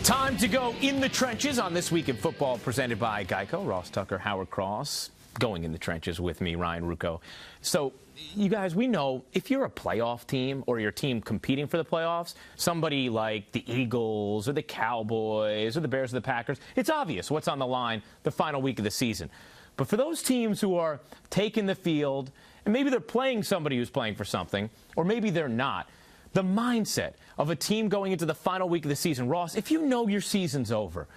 Time to go in the trenches on This Week in Football, presented by Geico. Ross Tucker, Howard Cross, going in the trenches with me, Ryan Ruocco. So, you guys, we know if you're a playoff team or your team competing for the playoffs, somebody like the Eagles or the Cowboys or the Bears or the Packers, it's obvious what's on the line the final week of the season. But for those teams who are taking the field, and maybe they're playing somebody who's playing for something, or maybe they're not, the mindset of a team going into the final week of the season. Ross, if you know your season's over,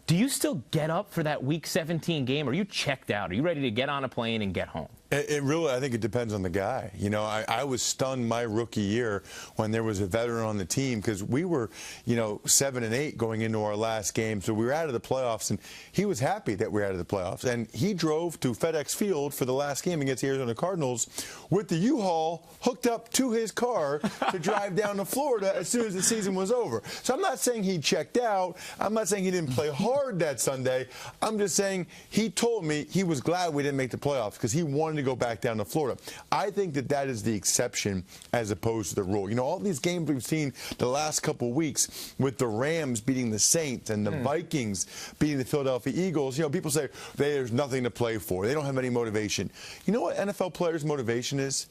do you still get up for that Week 17 game? Or are you checked out? Are you ready to get on a plane and get home? It really, I think it depends on the guy. You know, I was stunned my rookie year when there was a veteran on the team because we were, 7-8 going into our last game. So we were out of the playoffs, and he was happy that we were out of the playoffs. And he drove to FedEx Field for the last game against the Arizona Cardinals with the U-Haul hooked up to his car to drive down to Florida as soon as the season was over. So I'm not saying he checked out. I'm not saying he didn't play hard that Sunday. I'm just saying he told me he was glad we didn't make the playoffs because he wanted to go back down to Florida. I think that is the exception as opposed to the rule. You know, all these games we've seen the last couple of weeks with the Rams beating the Saints and the Vikings beating the Philadelphia Eagles, people say there's nothing to play for. They don't have any motivation. You know what NFL players' motivation is?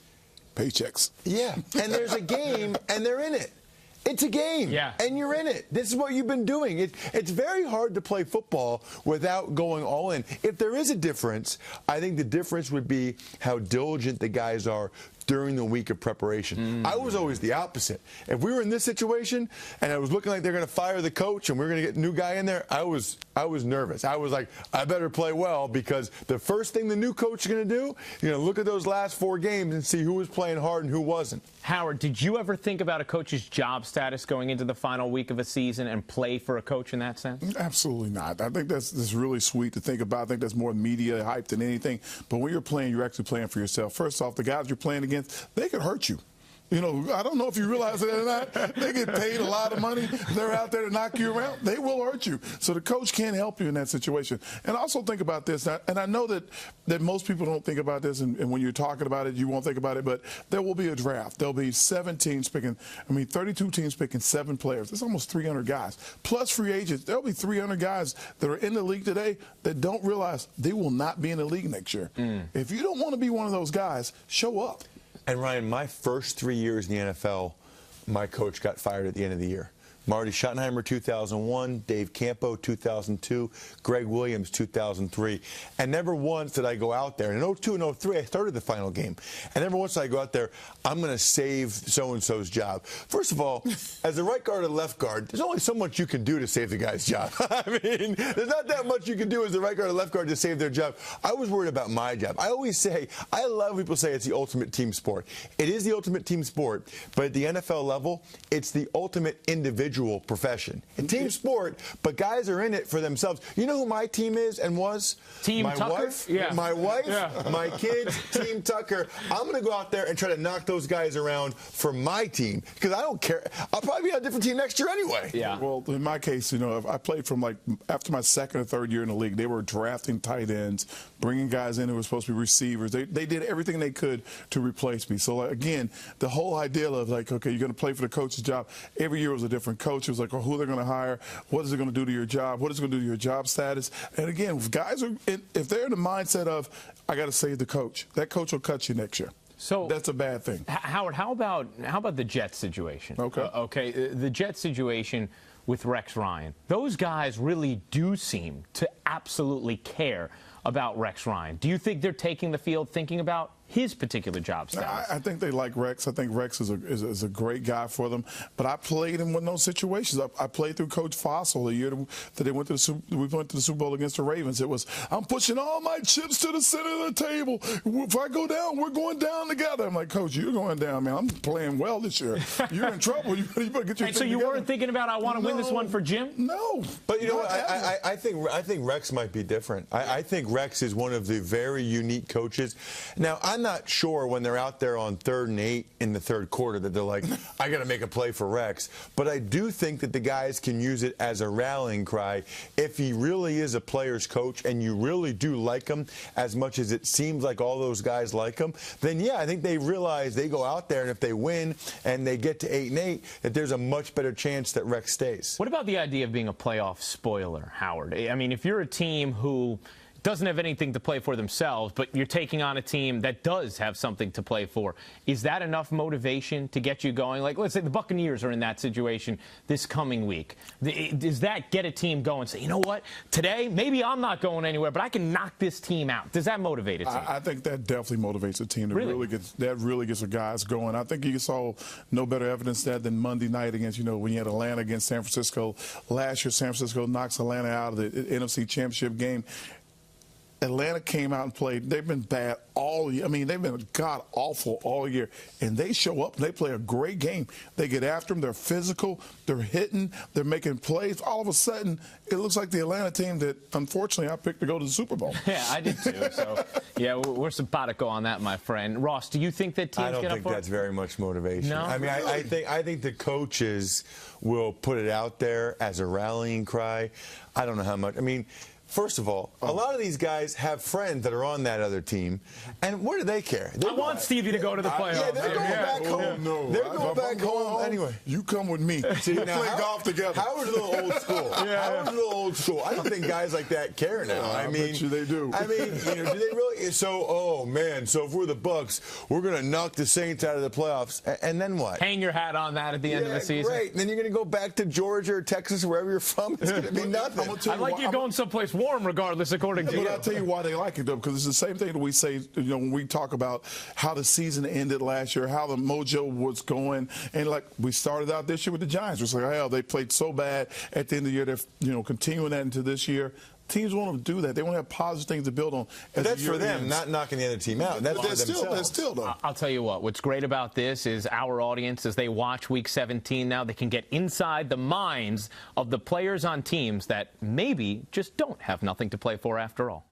Paychecks. Yeah, and there's a game and they're in it. It's a game, and you're in it. This is what you've been doing. It's very hard to play football without going all in. If there is a difference, I think the difference would be how diligent the guys are during the week of preparation. I was always the opposite. If we were in this situation and it was looking like they're going to fire the coach and we're going to get a new guy in there, I was nervous. I was like, I better play well because the first thing the new coach is going to do, look at those last 4 games and see who was playing hard and who wasn't. Howard, did you ever think about a coach's job status going into the final week of a season and play for a coach in that sense? Absolutely not. I think that's really sweet to think about. I think that's more media hype than anything. But when you're playing, you're actually playing for yourself. First off, the guys you're playing against, they could hurt you. I don't know if you realize that or not. They get paid a lot of money. They're out there to knock you around. They will hurt you. So the coach can't help you in that situation. And also think about this. And I know that most people don't think about this, and when you're talking about it, you won't think about it, but there will be a draft. There'll be 32 teams picking 7 players. That's almost 300 guys. Plus free agents. There'll be 300 guys that are in the league today that don't realize they will not be in the league next year. If you don't want to be one of those guys, show up. And, Ryan, my first 3 years in the NFL, my coach got fired at the end of the year. Marty Schottenheimer, 2001, Dave Campo, 2002, Greg Williams, 2003. And never once did I go out there. And in 2002 and 2003, I started the final game. And never once did I go out there, I'm going to save so-and-so's job. First of all, as a right guard or left guard, there's only so much you can do to save the guy's job. I mean, there's not that much you can do as a right guard or left guard to save their job. I was worried about my job. I always say, I love people say it's the ultimate team sport. It is the ultimate team sport, but at the NFL level, it's the ultimate individual profession. A team sport, but guys are in it for themselves. You know who my team is and was? Team my Tucker? Wife, my wife, my kids, Team Tucker. I'm going to go out there and try to knock those guys around for my team because I don't care. I'll probably be on a different team next year anyway. Yeah. Well, in my case, I played from after my second or third year in the league, they were drafting tight ends, bringing guys in who were supposed to be receivers. They did everything they could to replace me. So, again, the whole idea of okay, you're going to play for the coach's job. Every year was a different coach. It was who they're going to hire, what is it going to do to your job, what is it going to do to your job status. And again, if guys if they're in the mindset of, I got to save the coach, that coach will cut you next year. So that's a bad thing. Howard, how about the Jets situation? Okay. The Jets situation with Rex Ryan. Those guys really do seem to absolutely care about Rex Ryan. Do you think they're taking the field thinking about his particular job status? I think they like Rex. I think Rex is a great guy for them. But I played him in those situations. I played through Coach Fossil the year that we went to the Super Bowl against the Ravens. It was, I'm pushing all my chips to the center of the table. If I go down, we're going down together. I'm like, Coach, you're going down, man. I'm playing well this year. You're in trouble. You better get your And so you weren't thinking about, I want to win this one for Jim? No. But you know what? I think Rex might be different. I think Rex is one of the very unique coaches. Now, I'm not sure when they're out there on 3rd and 8 in the third quarter that they're like, I got to make a play for Rex. But I do think that the guys can use it as a rallying cry. If he really is a player's coach and you really do like him as much as it seems like all those guys like him, then yeah, I think they realize they go out there and if they win and they get to 8 and 8, that there's a much better chance that Rex stays. What about the idea of being a playoff spoiler, Howard? I mean, if you're a team who doesn't have anything to play for themselves, but you're taking on a team that does have something to play for, is that enough motivation to get you going? Like, let's say the Buccaneers are in that situation this coming week. Does that get a team going? Say, you know what? Today, maybe I'm not going anywhere, but I can knock this team out. Does that motivate a team? I think that definitely motivates a team. Really gets the guys going. I think you saw no better evidence of that than Monday night against, when you had Atlanta against San Francisco. Last year, San Francisco knocks Atlanta out of the NFC Championship game. Atlanta came out and played. They've been bad all year. I mean, they've been god-awful all year. And they show up and they play a great game. They get after them. They're physical. They're hitting. They're making plays. All of a sudden, it looks like the Atlanta team that, unfortunately, I picked to go to the Super Bowl. Yeah, I did too. So, yeah, we're simpatico on that, my friend. Ross, do you think that teams I don't get up think for that's very much motivation. No? I mean, I think the coaches will put it out there as a rallying cry. I don't know how much. I mean, first of all, a lot of these guys have friends that are on that other team, and what do they care? I want Stevie to go to the playoffs. Yeah, they're going back home. No, they're going back home anyway. You come with me. See, we now, play golf together. Howard's a little old school. Howard's a little old school. I don't think guys like that care now. I bet you they do. I mean, do they really? So, oh man, so if we're the Bucks, we're going to knock the Saints out of the playoffs, and then what? Hang your hat on that at the end of the season. Great. And then you're going to go back to Georgia or Texas, wherever you're from. It's going to be nothing. I like you going someplace warm, regardless, according to you. But I'll tell you why they like it, though, because it's the same thing that we say, when we talk about how the season ended last year, how the mojo was going, and like we started out this year with the Giants. It was like, hell, they played so bad at the end of the year. They're, continuing that into this year. Teams want to do that. They want to have positive things to build on. But that's for them, not knocking the other team out. That's for themselves. They're still, though. I'll tell you what's great about this is our audience, as they watch Week 17 now, they can get inside the minds of the players on teams that maybe just don't have nothing to play for after all.